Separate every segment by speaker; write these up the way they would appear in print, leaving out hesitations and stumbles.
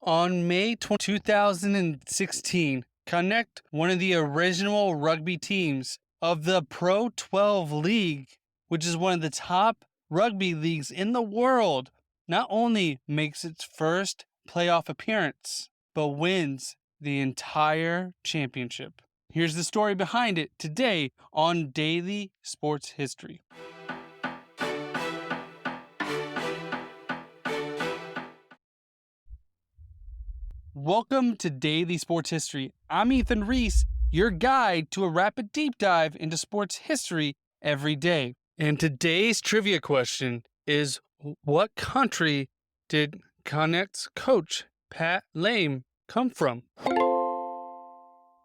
Speaker 1: On May 2016, Connacht, one of the original rugby teams of the Pro12 League, which is one of the top rugby leagues in the world, not only makes its first playoff appearance, but wins the entire championship. Here's the story behind it today on Daily Sports History. Welcome to Daily Sports History. I'm Ethan Reese, your guide to a rapid deep dive into sports history every day. And today's trivia question is, what country did Connacht's coach, Pat Lam, come from?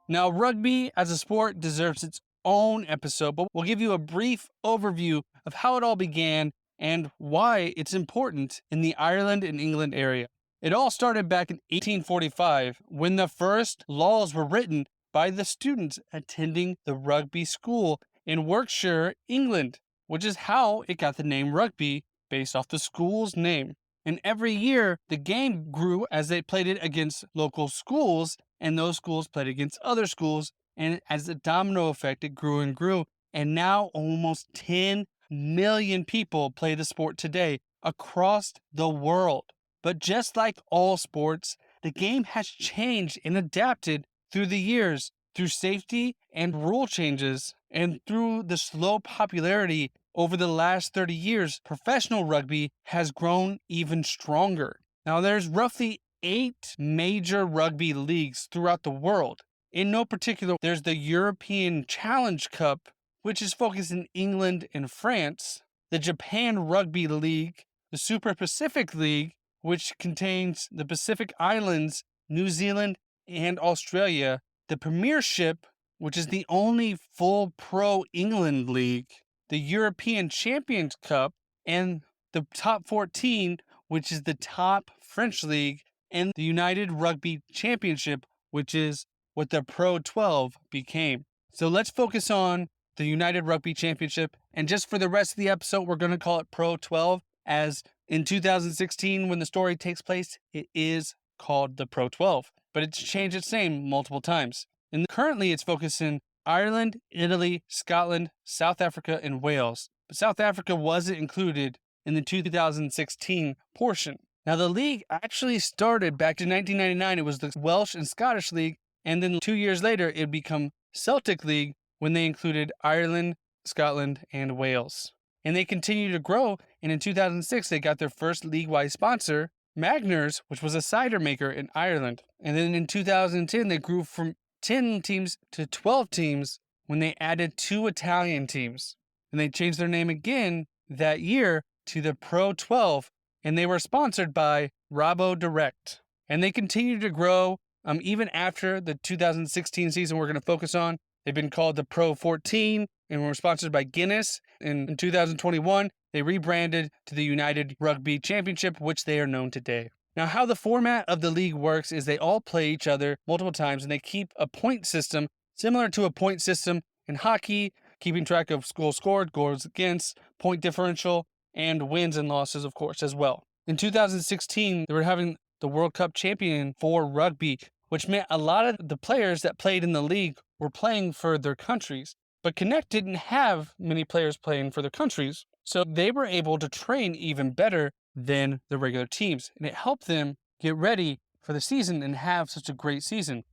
Speaker 1: Now, rugby as a sport deserves its own episode, but we'll give you a brief overview of how it all began and why it's important in the Ireland and England area. It all started back in 1845 when the first laws were written by the students attending the rugby school in Warwickshire, England, which is how it got the name rugby based off the school's name. And every year, the game grew as they played it against local schools, and those schools played against other schools. And as a domino effect, it grew and grew. And now almost 10 million people play the sport today across the world. But just like all sports, the game has changed and adapted through the years, through safety and rule changes, and through the slow popularity over the last 30 years, professional rugby has grown even stronger. Now, there's roughly 8 major rugby leagues throughout the world. In no particular, there's the European Challenge Cup, which is focused in England and France, the Japan Rugby League, the Super Pacific League, which contains the Pacific Islands, New Zealand, and Australia, the Premiership, which is the only full pro England league, the European Champions Cup, and the Top 14, which is the top French league, and the United Rugby Championship, which is what the Pro12 became. So let's focus on the United Rugby Championship, and just for the rest of the episode, we're going to call it Pro12, as in 2016, when the story takes place, it is called the Pro12, but it's changed its name multiple times. And currently it's focused in Ireland, Italy, Scotland, South Africa, and Wales. But South Africa wasn't included in the 2016 portion. Now, the league actually started back in 1999. It was the Welsh and Scottish League, and then 2 years later, it would become Celtic League when they included Ireland, Scotland, and Wales. And they continue to grow, and in 2006, they got their first league-wide sponsor, Magners, which was a cider maker in Ireland. And then in 2010, they grew from 10 teams to 12 teams when they added 2 Italian teams. And they changed their name again that year to the Pro12, and they were sponsored by Rabo Direct. And they continue to grow even after the 2016 season we're going to focus on. They've been called the Pro14 and were sponsored by Guinness. In 2021, they rebranded to the United Rugby Championship, which they are known today. Now, how the format of the league works is they all play each other multiple times, and they keep a point system similar to a point system in hockey, keeping track of goals scored, goals against, point differential, and wins and losses, of course, as well. In 2016, they were having the World Cup champion for rugby, which meant a lot of the players that played in the league were playing for their countries. But Connacht didn't have many players playing for their countries, so they were able to train even better than the regular teams, and it helped them get ready for the season and have such a great season.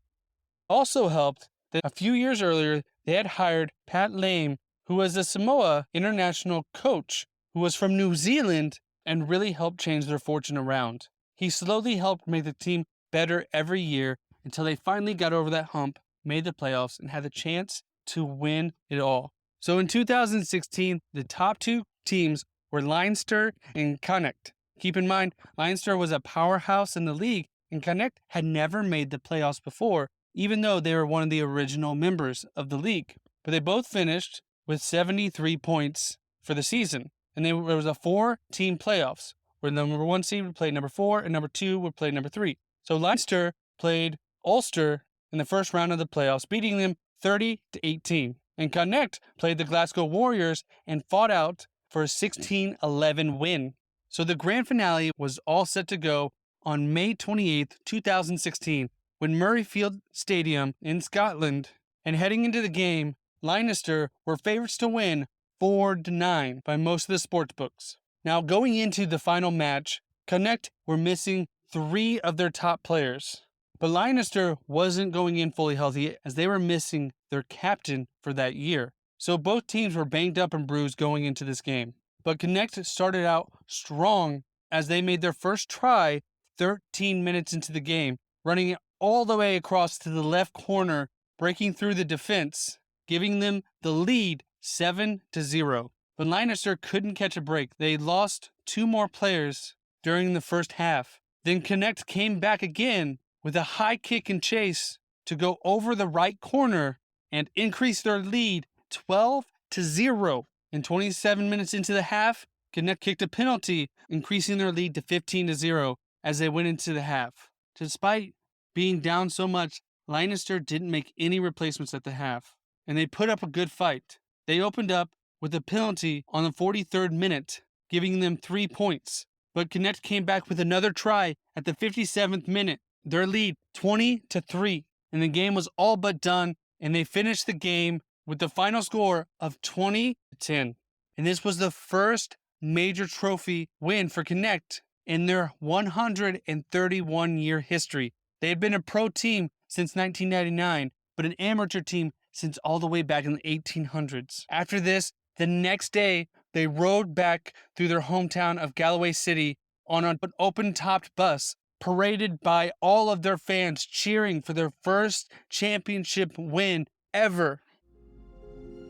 Speaker 1: Also helped that a few years earlier, they had hired Pat Lam, who was a Samoa international coach, who was from New Zealand, and really helped change their fortune around. He slowly helped make the team better every year until they finally got over that hump, made the playoffs, and had the chance to win it all. So in 2016, the top 2 teams were Leinster and Connacht. Keep in mind, Leinster was a powerhouse in the league, and Connacht had never made the playoffs before, even though they were one of the original members of the league. But they both finished with 73 points for the season. And there was a 4-team playoffs, where the number 1 seed would play number 4, and number 2 would play number 3. So Leinster played Ulster in the first round of the playoffs, beating them 30-18. And Connacht played the Glasgow Warriors and fought out for a 16-11 win. So the grand finale was all set to go on May 28th, 2016, when Murrayfield Stadium in Scotland. And heading into the game, Leinster were favorites to win 4-9 by most of the sports books. Now, going into the final match, Connacht were missing 3 of their top players. But Leinster wasn't going in fully healthy as they were missing their captain for that year. So both teams were banged up and bruised going into this game. But Connacht started out strong as they made their first try 13 minutes into the game, running it all the way across to the left corner, breaking through the defense, giving them the lead 7-0. But Leinster couldn't catch a break. They lost 2 more players during the first half. Then Connacht came back again with a high kick and chase to go over the right corner and increase their lead 12-0. And 27 minutes into the half, Connacht kicked a penalty, increasing their lead to 15-0 as they went into the half. Despite being down so much, Leinster didn't make any replacements at the half, and they put up a good fight. They opened up with a penalty on the 43rd minute, giving them 3 points. But Connacht came back with another try at the 57th minute. Their lead 20-3, and the game was all but done, and they finished the game with the final score of 20-10. And this was the first major trophy win for Connacht in their 131-year history. They had been a pro team since 1999, but an amateur team since all the way back in the 1800s. After this, the next day, they rode back through their hometown of Galway City on an open-topped bus, paraded by all of their fans cheering for their first championship win ever.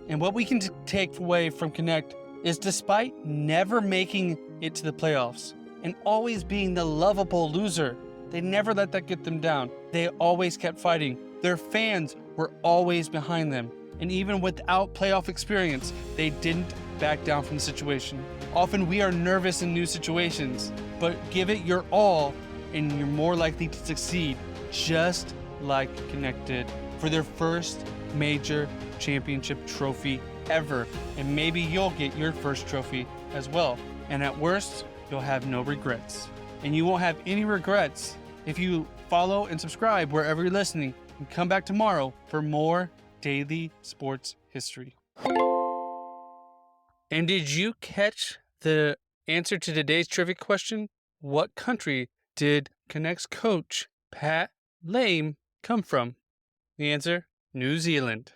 Speaker 1: And what we can take away from Connacht is, despite never making it to the playoffs and always being the lovable loser, they never let that get them down. They always kept fighting. Their fans were always behind them. And even without playoff experience, they didn't back down from the situation. Often we are nervous in new situations, but give it your all and you're more likely to succeed, just like Connacht did for their first major championship trophy ever. And maybe you'll get your first trophy as well. And at worst, you'll have no regrets. And you won't have any regrets if you follow and subscribe wherever you're listening, and come back tomorrow for more daily sports history. And did you catch the answer to today's trivia question? What country did Connacht's coach, Pat Lame, come from? The answer, New Zealand.